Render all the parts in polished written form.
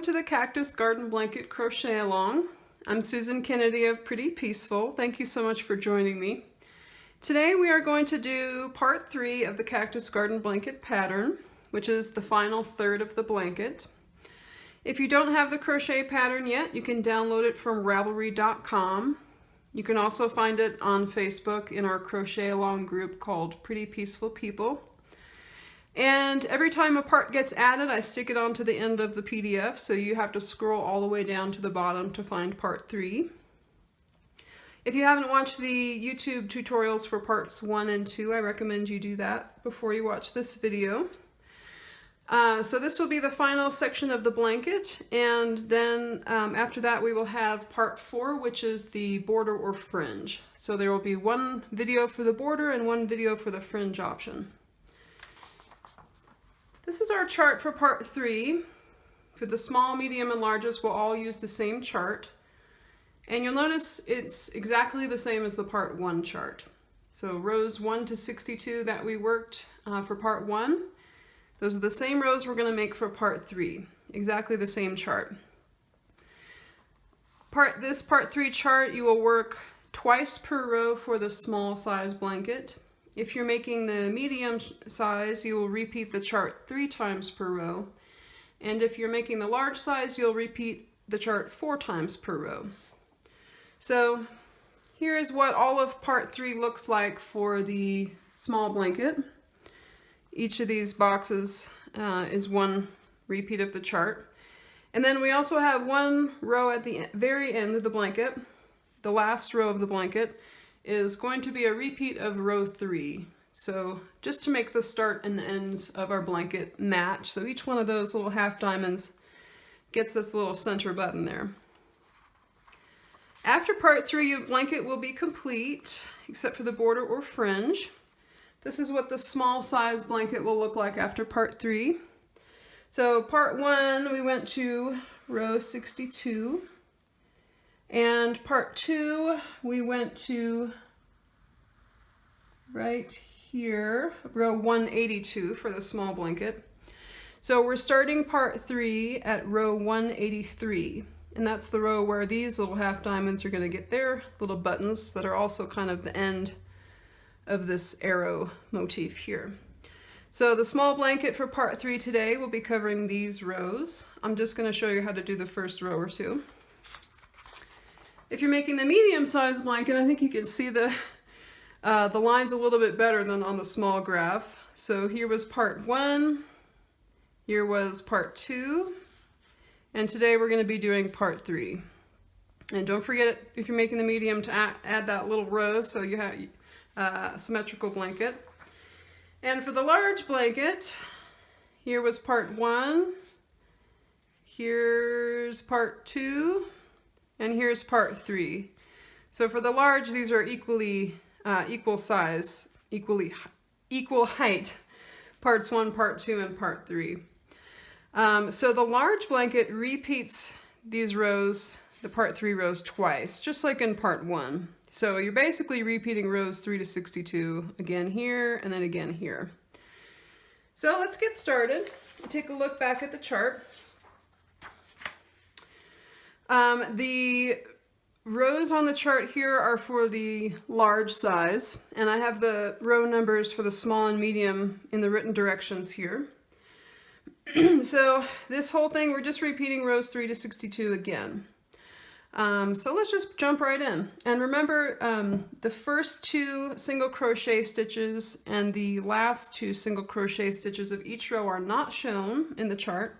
to the Cactus Garden Blanket Crochet Along. I'm Susan Kennedy of Pretty Peaceful. Thank you so much for joining me. Today we are going to do part 3 of the Cactus Garden Blanket pattern, which is the final third of the blanket. If you don't have the crochet pattern yet, you can download it from Ravelry.com. You can also find it on Facebook in our crochet along group called Pretty Peaceful People. And every time a part gets added, I stick it onto the end of the PDF, so you have to scroll all the way down to the bottom to find part 3. If you haven't watched the YouTube tutorials for parts 1 and 2, I recommend you do that before you watch this video. So this will be the final section of the blanket, and then after that we will have part 4, which is the border or fringe. So there will be one video for the border and one video for the fringe option. This is our chart for part 3. For the small, medium, and largest, we'll all use the same chart. And you'll notice it's exactly the same as the part 1 chart. So rows 1 to 62 that we worked for part 1, those are the same rows we're going to make for part 3. Exactly the same chart. This part 3 chart, you will work twice per row for the small size blanket. If you're making the medium size, you will repeat the chart 3 times per row. And if you're making the large size, you'll repeat the chart 4 times per row. So here is what all of part 3 looks like for the small blanket. Each of these boxes is one repeat of the chart. And then we also have one row at the very end of the blanket. The last row of the blanket is going to be a repeat of row 3. So just to make the start and ends of our blanket match. So each one of those little half diamonds gets this little center button there. After part 3, your blanket will be complete, except for the border or fringe. This is what the small size blanket will look like after part 3. So part 1, we went to row 62. And part 2, we went to right here, row 182 for the small blanket. So we're starting part 3 at row 183. And that's the row where these little half diamonds are going to get their little buttons that are also kind of the end of this arrow motif here. So the small blanket for part 3 today will be covering these rows. I'm just going to show you how to do the first row or two. If you're making the medium-sized blanket, I think you can see the lines a little bit better than on the small graph. So here was part 1, here was part 2, and today we're going to be doing part 3. And don't forget, if you're making the medium, to add that little row so you have a symmetrical blanket. And for the large blanket, here was part 1, here's part 2, and here's part 3. So for the large, these are equally equal size, equal height, parts 1, part 2, and part 3. So the large blanket repeats these rows, the part 3 rows, twice, just like in part 1. So you're basically repeating rows 3 to 62, again here, and then again here. So let's get started. Take a look back at the chart. The rows on the chart here are for the large size, and I have the row numbers for the small and medium in the written directions here. So this whole thing, we're just repeating rows 3 to 62 again. So let's just jump right in. And remember, the first 2 single crochet stitches and the last 2 single crochet stitches of each row are not shown in the chart,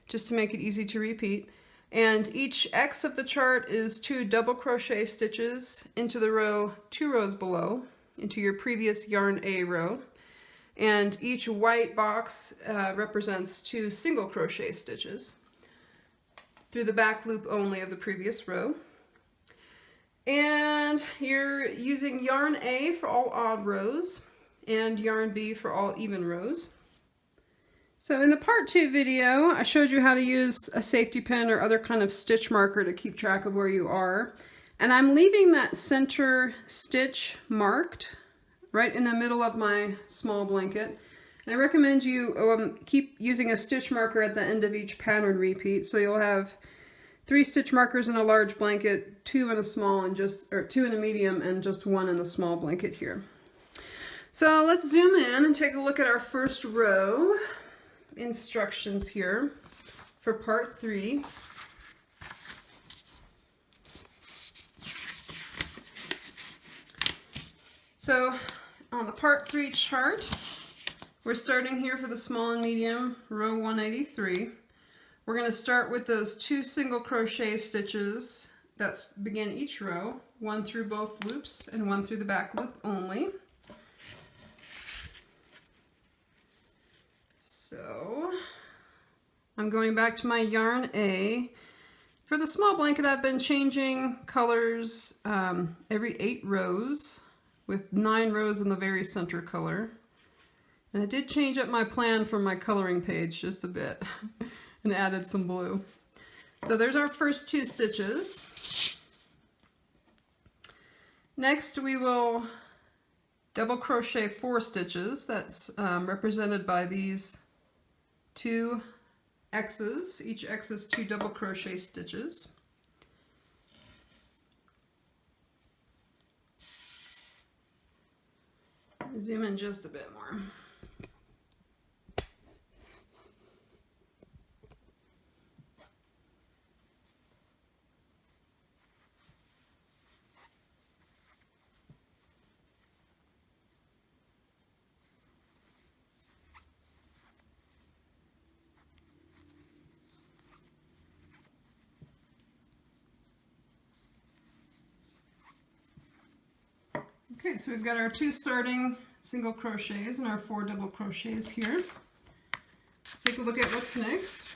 just to make it easy to repeat. And each X of the chart is 2 double crochet stitches into the row 2 rows below, into your previous yarn A row. And each white box represents 2 single crochet stitches through the back loop only of the previous row. And you're using yarn A for all odd rows and yarn B for all even rows. So in the part 2 video, I showed you how to use a safety pin or other kind of stitch marker to keep track of where you are. And I'm leaving that center stitch marked right in the middle of my small blanket. And I recommend you keep using a stitch marker at the end of each pattern repeat, so you'll have 3 stitch markers in a large blanket, 2 in a small and or 2 in a medium and just 1 in the small blanket here. So let's zoom in and take a look at our first row instructions here for part 3. So on the part 3 chart, we're starting here for the small and medium, row 183. We're going to start with those 2 single crochet stitches that begin each row, 1 through both loops and 1 through the back loop only. So I'm going back to my yarn A. For the small blanket, I've been changing colors every 8 rows, with 9 rows in the very center color. And I did change up my plan from my coloring page just a bit and added some blue. So there's our first 2 stitches. Next we will double crochet 4 stitches. That's represented by these 2 X's. Each X is 2 double crochet stitches. Zoom in just a bit more. Okay, so we've got our 2 starting single crochets and our 4 double crochets here. Let's take a look at what's next.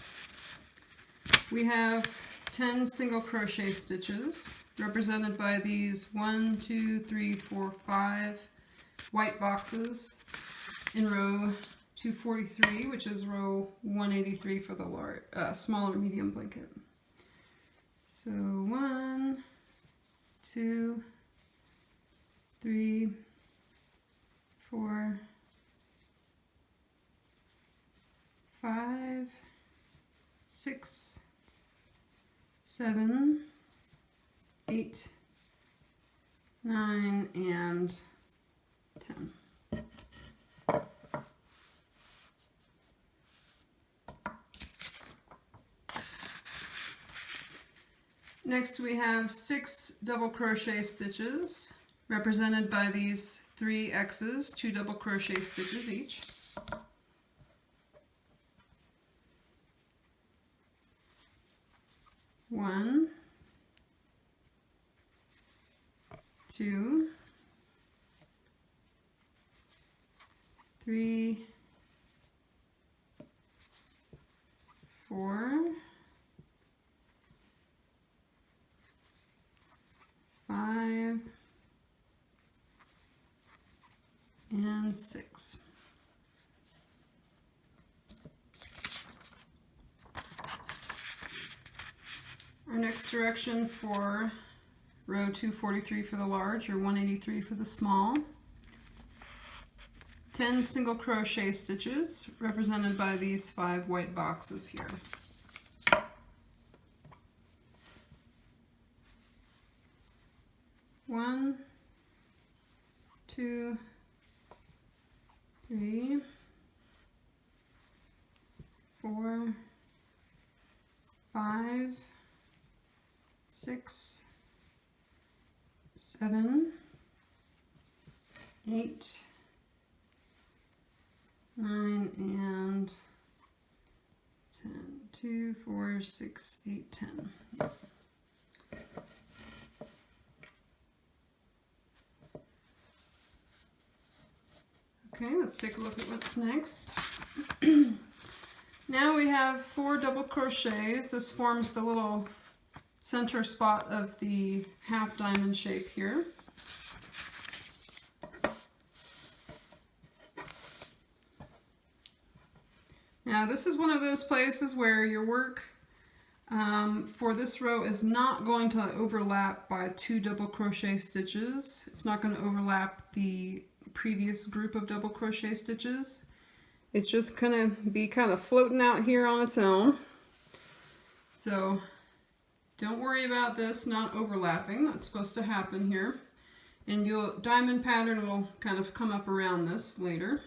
We have 10 single crochet stitches represented by these 1, 2, 3, 4, 5 white boxes in row 243, which is row 183 for the large, small or medium blanket. So 1, 2, 3, 4, 5, 6, 7, 8, 9, and 10. Next we have 6 double crochet stitches represented by these 3 X's, 2 double crochet stitches each. One, 2, 3, 4, 5, and 6. Our next direction for row 243 for the large, or 183 for the small. 10 single crochet stitches represented by these 5 white boxes here. One, 2, 3, 4, 5, 6, 7, 8, 9, and 10. 2, 4, 6, 8, 10. Yep. Okay, let's take a look at what's next. Now we have 4 double crochets. This forms the little center spot of the half diamond shape here. Now this is one of those places where your work for this row is not going to overlap by 2 double crochet stitches. It's not going to overlap the previous group of double crochet stitches. It's just gonna be kind of floating out here on its own. So don't worry about this not overlapping. That's supposed to happen here. And your diamond pattern will kind of come up around this later.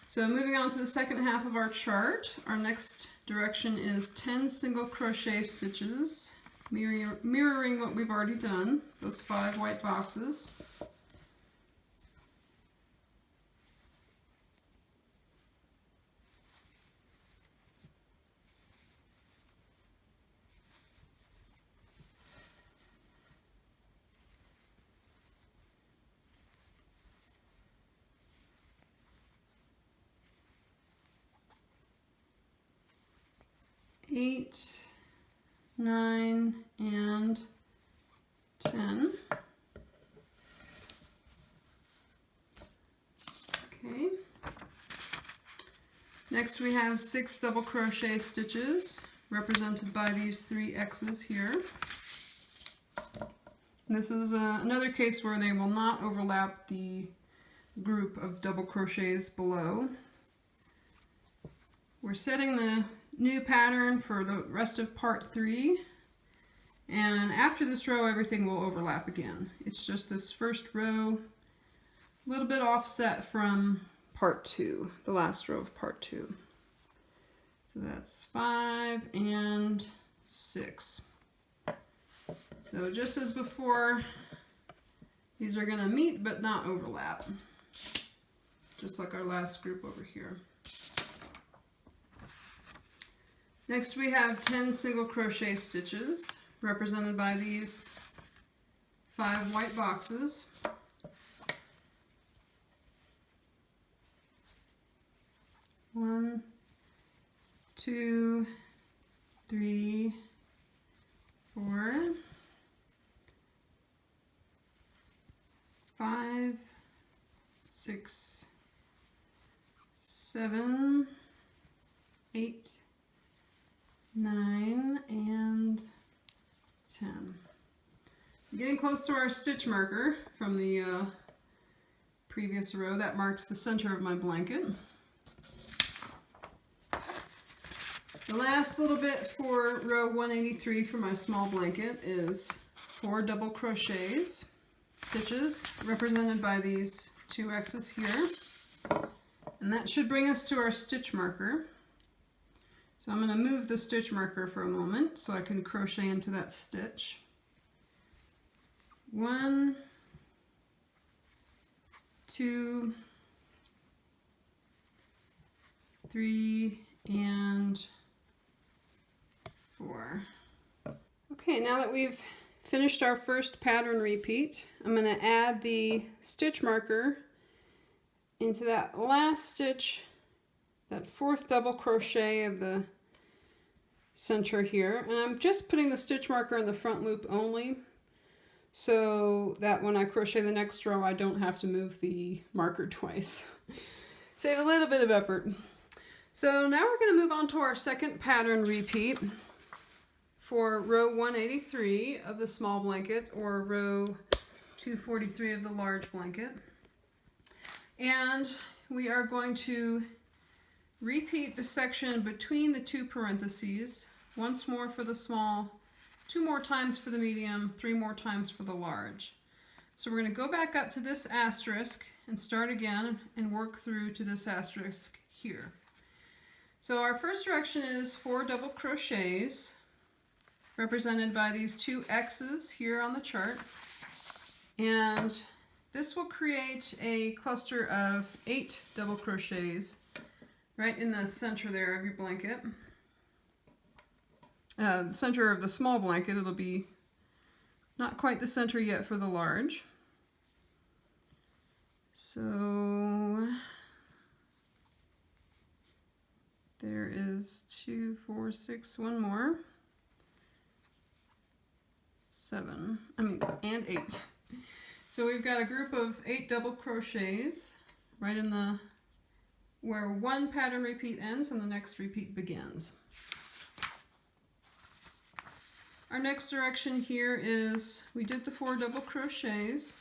So moving on to the second half of our chart, our next direction is 10 single crochet stitches, mirroring what we've already done, those 5 white boxes. Eight, 9, and 10. Okay. Next we have 6 double crochet stitches, represented by these 3 X's here. And this is another case where they will not overlap the group of double crochets below. We're setting the new pattern for the rest of part 3, and after this row everything will overlap again. It's just this first row, a little bit offset from part 2, the last row of part 2. So that's 5 and 6. So just as before, these are going to meet but not overlap, just like our last group over here. Next we have 10 single crochet stitches, represented by these 5 white boxes. One, 2, 3, 4, 5, 6, 7, 8, 9, and 10. Getting close to our stitch marker from the previous row. That marks the center of my blanket. The last little bit for row 183 for my small blanket is 4 double crochets, stitches, represented by these 2 X's here. And that should bring us to our stitch marker. So I'm going to move the stitch marker for a moment so I can crochet into that stitch. 1, 2, 3, and 4. Okay, now that we've finished our first pattern repeat, I'm going to add the stitch marker into that last stitch, that 4th double crochet of the center here, and I'm just putting the stitch marker in the front loop only, so that when I crochet the next row I don't have to move the marker twice. Save a little bit of effort. So now we're going to move on to our second pattern repeat for row 183 of the small blanket, or row 243 of the large blanket. And we are going to repeat the section between the 2 parentheses, once more for the small, 2 more times for the medium, 3 more times for the large. So we're going to go back up to this asterisk and start again and work through to this asterisk here. So our first direction is 4 double crochets, represented by these 2 X's here on the chart. And this will create a cluster of 8 double crochets right in the center there of your blanket. The center of the small blanket. It'll be not quite the center yet for the large. So there is 2, 4, 6, one more. 7, and 8. So we've got a group of 8 double crochets right in the where one pattern repeat ends and the next repeat begins. Our next direction here is, we did the 4 double crochets,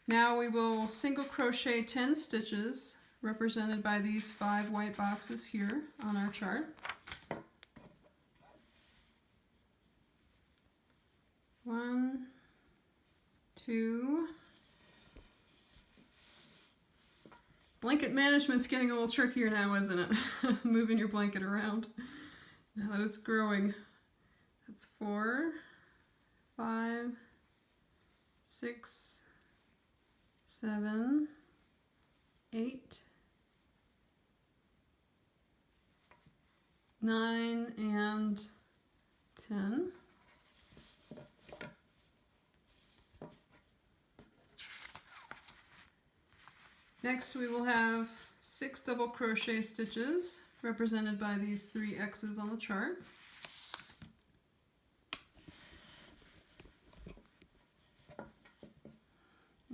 Now we will single crochet 10 stitches, represented by these 5 white boxes here on our chart. One, two. Blanket management's getting a little trickier now, isn't it? Moving your blanket around now that it's growing. That's 4, 5, 6, 7, 8, 9, and 10. Next we will have 6 double crochet stitches, represented by these 3 X's on the chart.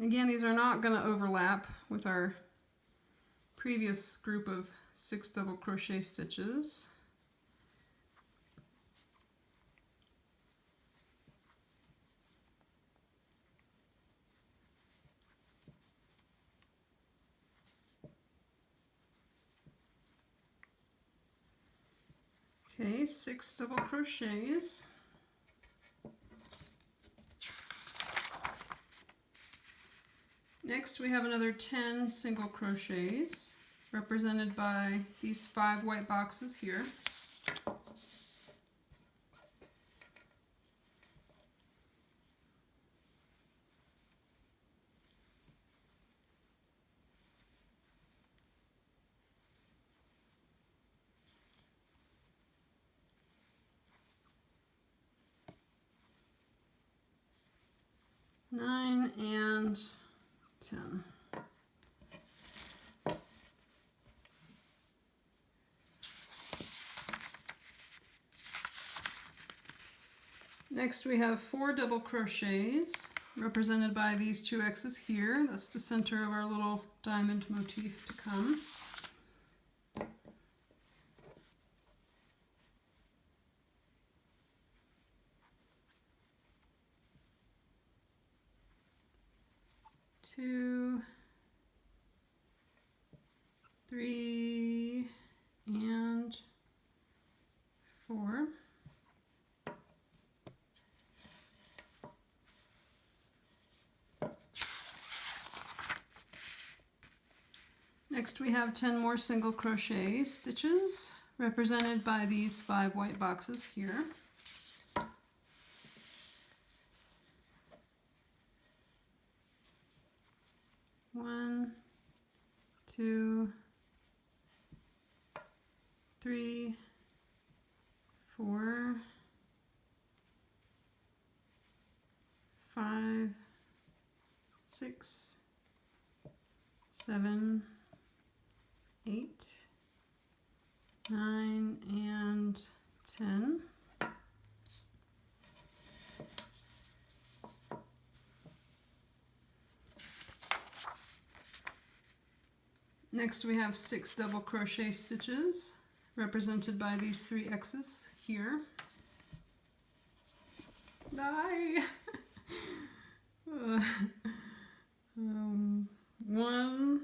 Again, these are not going to overlap with our previous group of 6 double crochet stitches. Okay, 6 double crochets. Next we have another 10 single crochets, represented by these 5 white boxes here. Nine and 10. Next we have 4 double crochets, represented by these 2 X's here. That's the center of our little diamond motif to come. Two, 3, and 4. Next we have 10 more single crochet stitches, represented by these 5 white boxes here. One, 2, 3, 4, 5, 6, 7, 8, 9, and 10. Next we have 6 double crochet stitches, represented by these 3 X's here. Die! 1,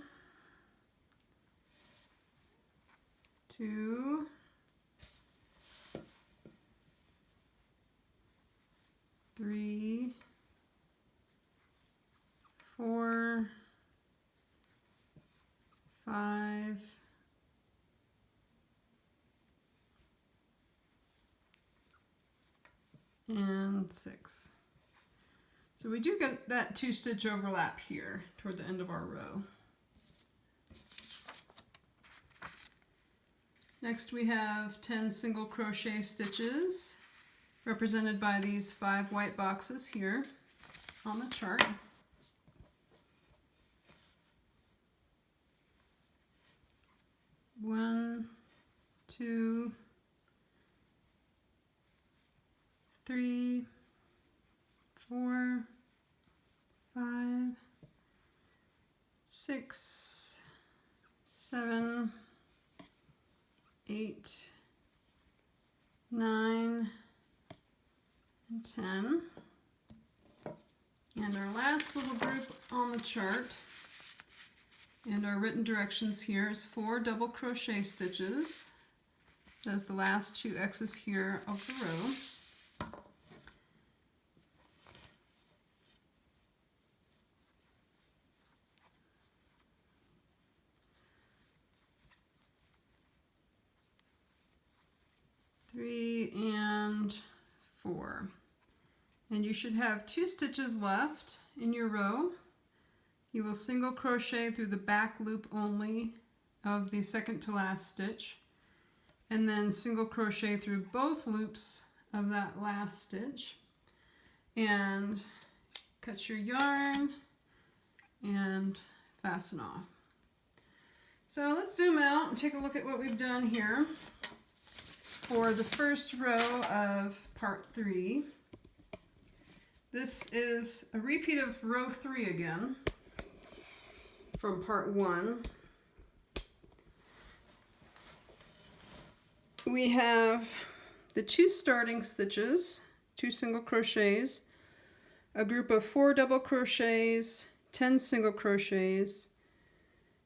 2, 3, 4, 5, 6. So we do get that 2-stitch overlap here toward the end of our row. Next we have 10 single crochet stitches, represented by these 5 white boxes here on the chart. One, 2, 3, 4, 5, 6, 7, 8, 9, and 10. And our last little group on the chart and our written directions here is 4 double crochet stitches. That's the last 2 X's here of the row. Three and 4. And you should have 2 stitches left in your row. You will single crochet through the back loop only of the second to last stitch, and then single crochet through both loops of that last stitch, and cut your yarn and fasten off. So let's zoom out and take a look at what we've done here for the first row of part 3. This is a repeat of row 3 again from part 1. We have the 2 starting stitches, 2 single crochets, a group of 4 double crochets, 10 single crochets,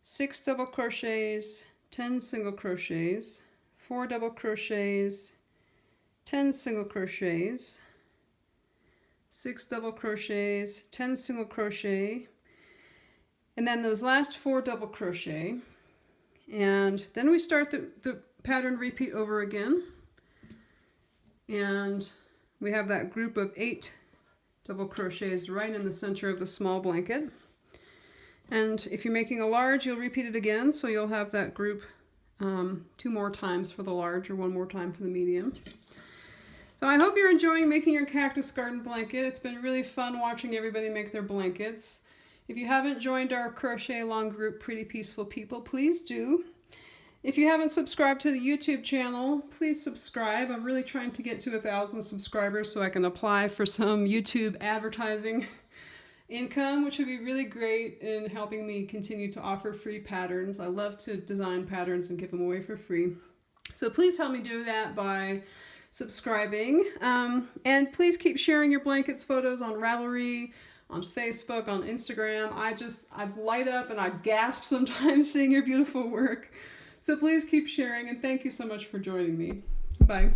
6 double crochets, 10 single crochets, 4 double crochets, 10 single crochets, 6 double crochets, 10 single crochet, and then those last 4 double crochet, and then we start the pattern repeat over again, and we have that group of 8 double crochets right in the center of the small blanket. And if you're making a large, you'll repeat it again, so you'll have that group 2 more times for the large or 1 more time for the medium. So I hope you're enjoying making your Cactus Garden Blanket. It's been really fun watching everybody make their blankets. If you haven't joined our crochet-along group, Pretty Peaceful People, please do. If you haven't subscribed to the YouTube channel, please subscribe. I'm really trying to get to 1,000 subscribers so I can apply for some YouTube advertising income, which would be really great in helping me continue to offer free patterns. I love to design patterns and give them away for free. So please help me do that by subscribing. And please keep sharing your blankets photos on Ravelry, on Facebook, on Instagram. I light up and I gasp sometimes seeing your beautiful work. So please keep sharing, and thank you so much for joining me. Bye.